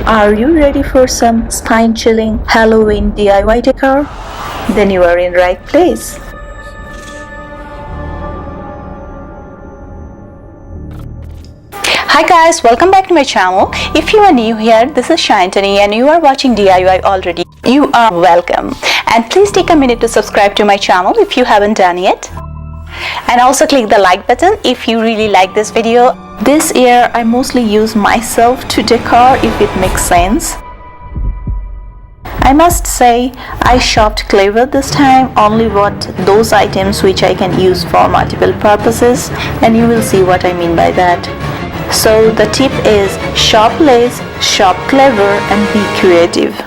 Are you ready for some spine-chilling Halloween DIY decor? Then you are in right place. Hi guys, welcome back to my channel. If you are new here, this is Shantani and you are watching DIY already. You are welcome. And please take a minute to subscribe to my channel if you haven't done yet. And also click the like button if you really like this video. This year I mostly use myself to decor if it makes sense. I must say, I shopped clever this time, only bought those items which I can use for multiple purposes, and you will see what I mean by that. So the tip is shop less, shop clever, and be creative.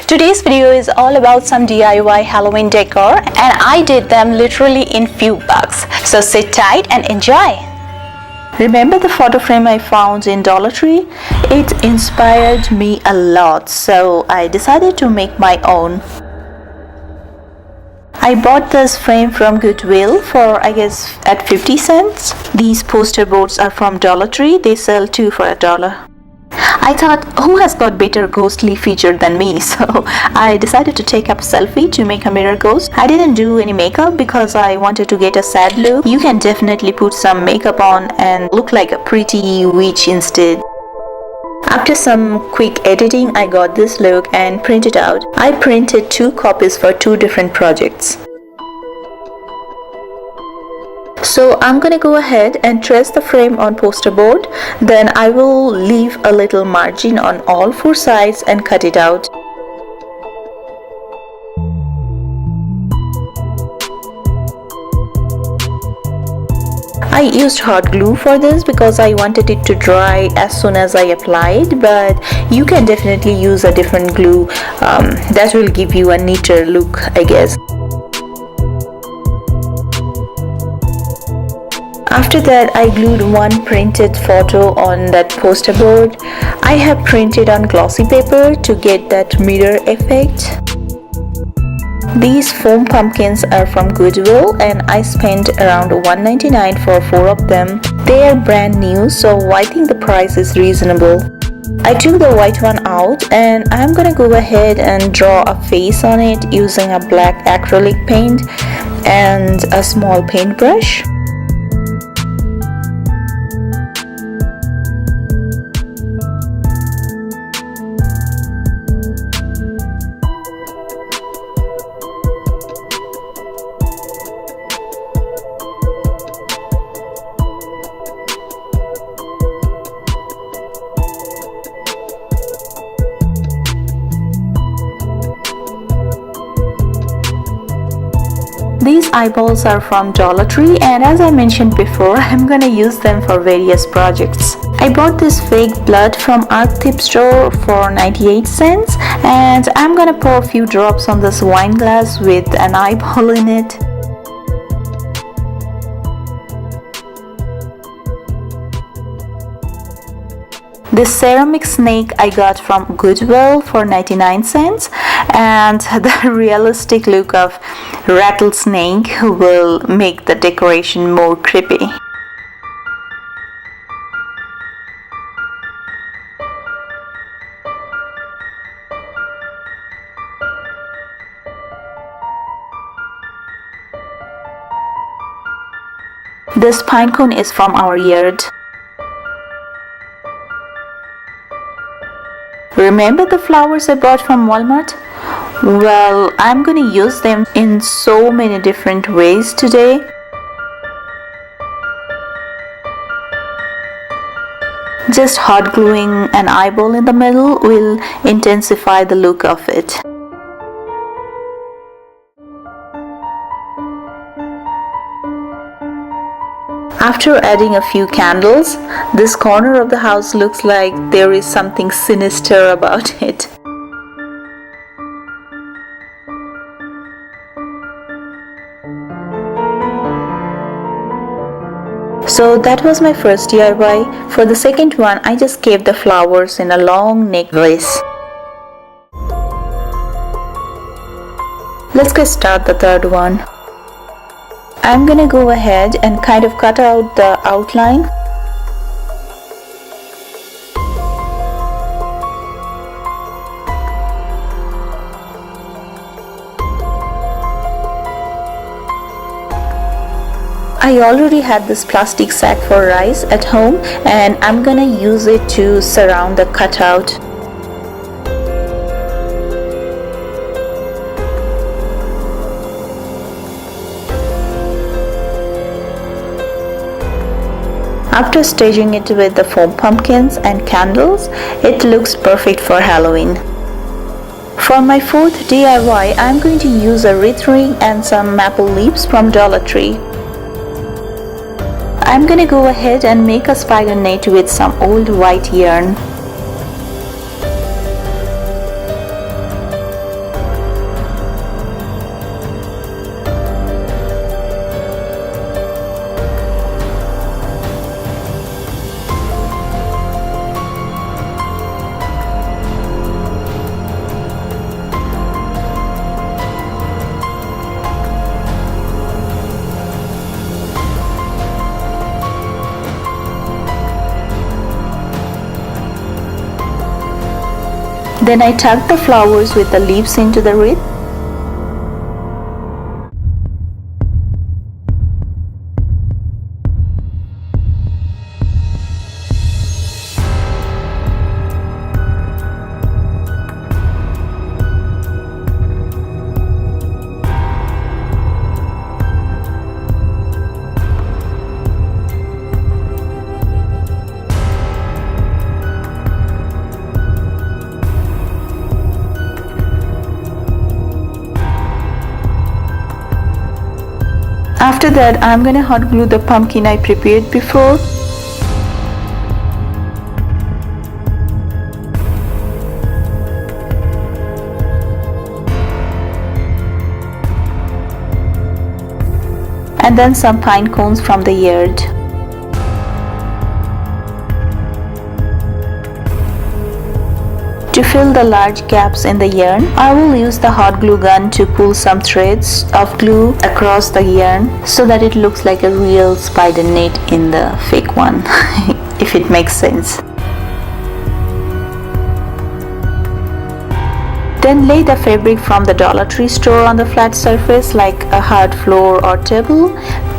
Today's video is all about some DIY Halloween decor and I did them literally in few bucks. So sit tight and enjoy. Remember the photo frame I found in Dollar Tree? It inspired me a lot, so I decided to make my own. I bought this frame from Goodwill for I guess at 50 cents. These poster boards are from Dollar Tree. They sell 2 for $1. I thought, who has got better ghostly feature than me? So I decided to take up a selfie to make a mirror ghost. I didn't do any makeup because I wanted to get a sad look. You can definitely put some makeup on and look like a pretty witch instead. After some quick editing, I got this look and printed out. I printed 2 copies for 2 different projects. So I'm gonna go ahead and trace the frame on poster board. Then I will leave a little margin on all 4 sides and cut it out. I used hot glue for this because I wanted it to dry as soon as I applied, but you can definitely use a different glue that will give you a neater look, I guess. After that, I glued one printed photo on that poster board. I have printed on glossy paper to get that mirror effect. These foam pumpkins are from Goodwill and I spent around $1.99 for 4 of them. They are brand new, so I think the price is reasonable. I took the white one out and I'm gonna go ahead and draw a face on it using a black acrylic paint and a small paintbrush. These eyeballs are from Dollar Tree and as I mentioned before, I'm gonna use them for various projects. I bought this fake blood from Art Thrift Store for 98 cents and I'm gonna pour a few drops on this wine glass with an eyeball in it. This ceramic snake I got from Goodwill for 99 cents and the realistic look of rattlesnake will make the decoration more creepy. This pine cone is from our yard. Remember the flowers I bought from Walmart? Well, I'm gonna use them in so many different ways today. Just hot gluing an eyeball in the middle will intensify the look of it. After adding a few candles, this corner of the house looks like there is something sinister about it. So that was my first DIY. For the second one, I just gave the flowers in a long neck vase. Let's get start the third one. I'm gonna go ahead and kind of cut out the outline. I already had this plastic sack for rice at home and I'm gonna use it to surround the cutout. After staging it with the foam pumpkins and candles, it looks perfect for Halloween. For my fourth DIY, I'm going to use a wreath ring and some maple leaves from Dollar Tree. I'm gonna go ahead and make a spider net with some old white yarn. Then I tuck the flowers with the leaves into the wreath. After that, I'm gonna hot glue the pumpkin I prepared before. And then some pine cones from the yard. To fill the large gaps in the yarn, I will use the hot glue gun to pull some threads of glue across the yarn so that it looks like a real spider net in the fake one, if it makes sense. Then lay the fabric from the Dollar Tree store on the flat surface like a hard floor or table.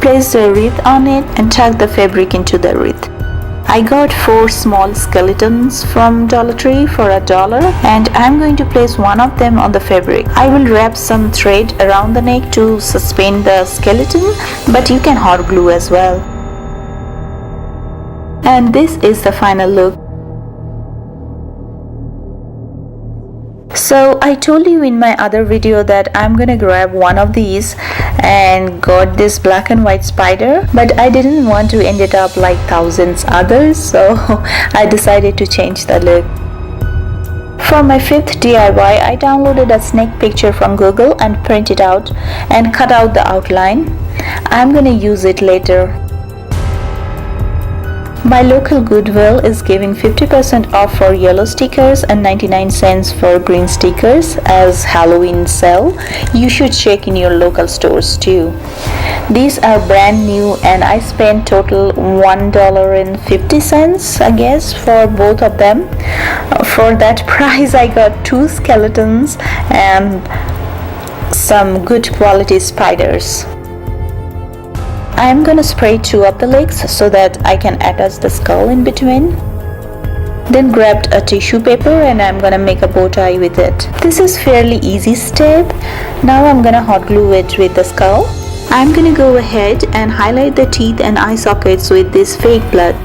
Place the wreath on it and tuck the fabric into the wreath. I got 4 small skeletons from Dollar Tree for $1 and I'm going to place one of them on the fabric. I will wrap some thread around the neck to suspend the skeleton, but you can hot glue as well. And this is the final look. So I told you in my other video that I'm gonna grab one of these and got this black and white spider, but I didn't want to end it up like thousands others, so I decided to change the look. For my 5th DIY, I downloaded a snake picture from Google and printed out and cut out the outline. I'm gonna use it later. My local Goodwill is giving 50% off for yellow stickers and 99 cents for green stickers as Halloween sale. You should check in your local stores too. These are brand new and I spent total $1.50 I guess for both of them. For that price I got 2 skeletons and some good quality spiders. I am gonna spray 2 of the legs so that I can attach the skull in between. Then grabbed a tissue paper and I'm gonna make a bow tie with it. This is fairly easy step. Now I'm gonna hot glue it with the skull. I'm gonna go ahead and highlight the teeth and eye sockets with this fake blood.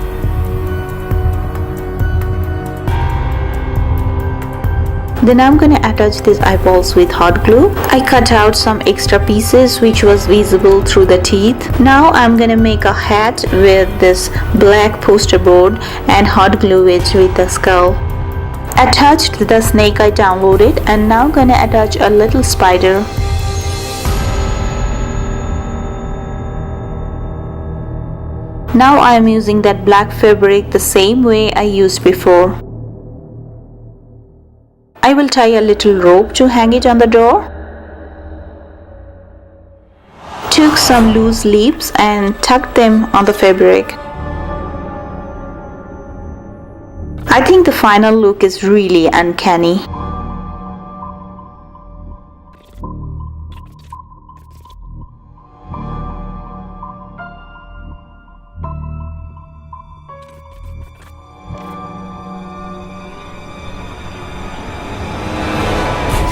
Then I'm gonna attach these eyeballs with hot glue. I cut out some extra pieces which was visible through the teeth. Now I'm gonna make a hat with this black poster board and hot glue it with the skull. Attached the snake I downloaded and now gonna attach a little spider. Now I am using that black fabric the same way I used before. I will tie a little rope to hang it on the door. Took some loose leaves and tucked them on the fabric. I think the final look is really uncanny.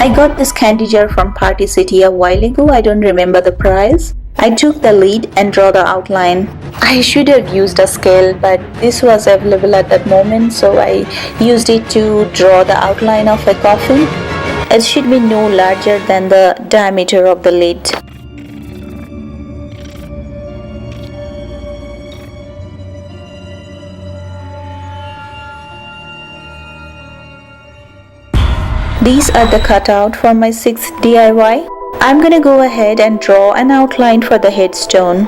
I got this candy jar from Party City a while ago. I don't remember the price. I took the lid and draw the outline. I should have used a scale, but this was available at that moment, so I used it to draw the outline of a coffin. It should be no larger than the diameter of the lid. These are the cutout for my 6th DIY. I'm gonna go ahead and draw an outline for the headstone.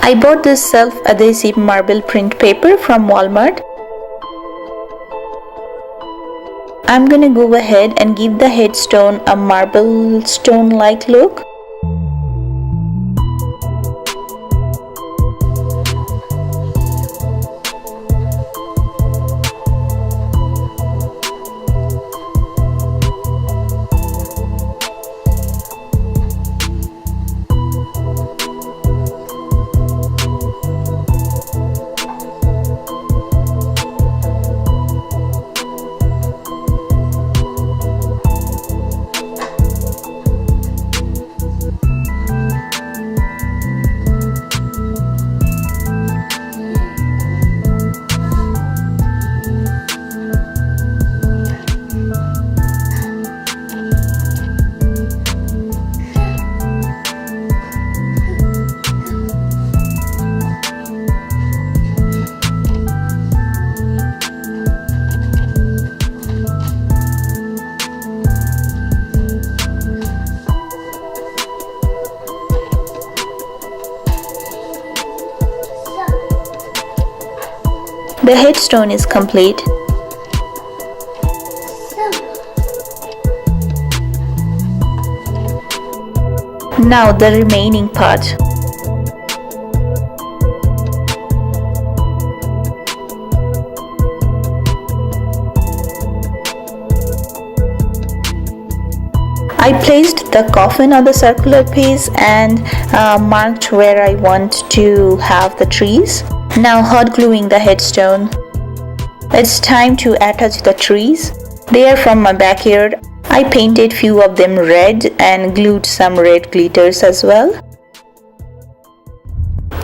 I bought this self-adhesive marble print paper from Walmart. I'm gonna go ahead and give the headstone a marble stone-like look. The headstone is complete. Now the remaining part. I placed the coffin on the circular piece and marked where I want to have the trees. Now hot gluing the headstone. It's time to attach the trees. They are from my backyard. I painted few of them red and glued some red glitters as well.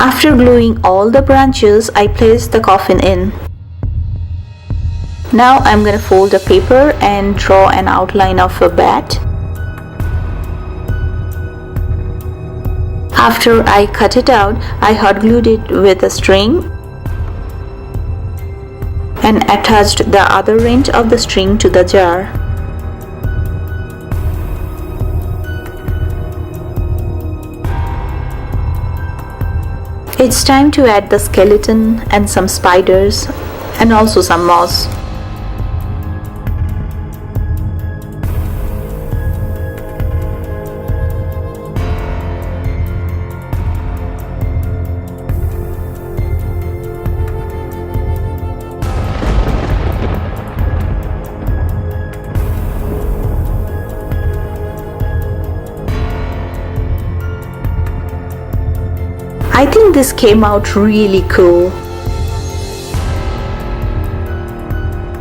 After gluing all the branches, I placed the coffin in. Now I'm gonna fold the paper and draw an outline of a bat. After I cut it out, I hot glued it with a string and attached the other end of the string to the jar. It's time to add the skeleton and some spiders and also some moss. I think this came out really cool.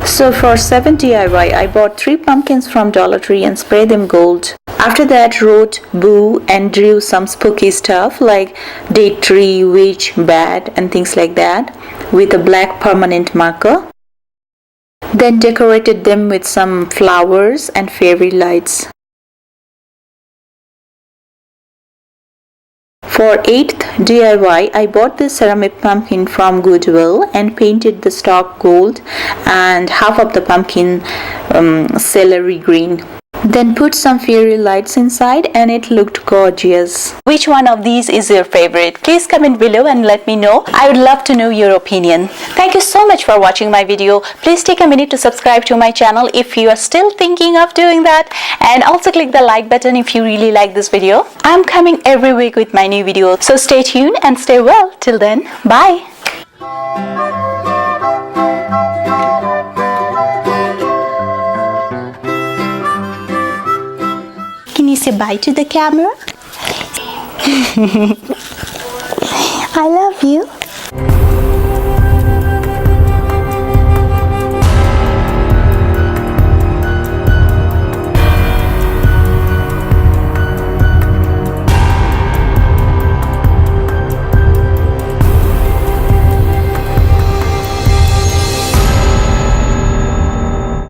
So for 7 DIY, I bought 3 pumpkins from Dollar Tree and sprayed them gold. After that, wrote boo and drew some spooky stuff like date tree, witch, bat and things like that with a black permanent marker. Then decorated them with some flowers and fairy lights. For 8th DIY, I bought this ceramic pumpkin from Goodwill and painted the stalk gold and half of the pumpkin celery green. Then put some fairy lights inside and it looked gorgeous. Which one of these is your favorite? Please comment below and let me know. I would love to know your opinion. Thank you so much for watching my video. Please take a minute to subscribe to my channel if you are still thinking of doing that, and also click the like button if you really like this video. I'm coming every week with my new video, so stay tuned and stay well. Till then, bye. Can you say bye to the camera? I love you.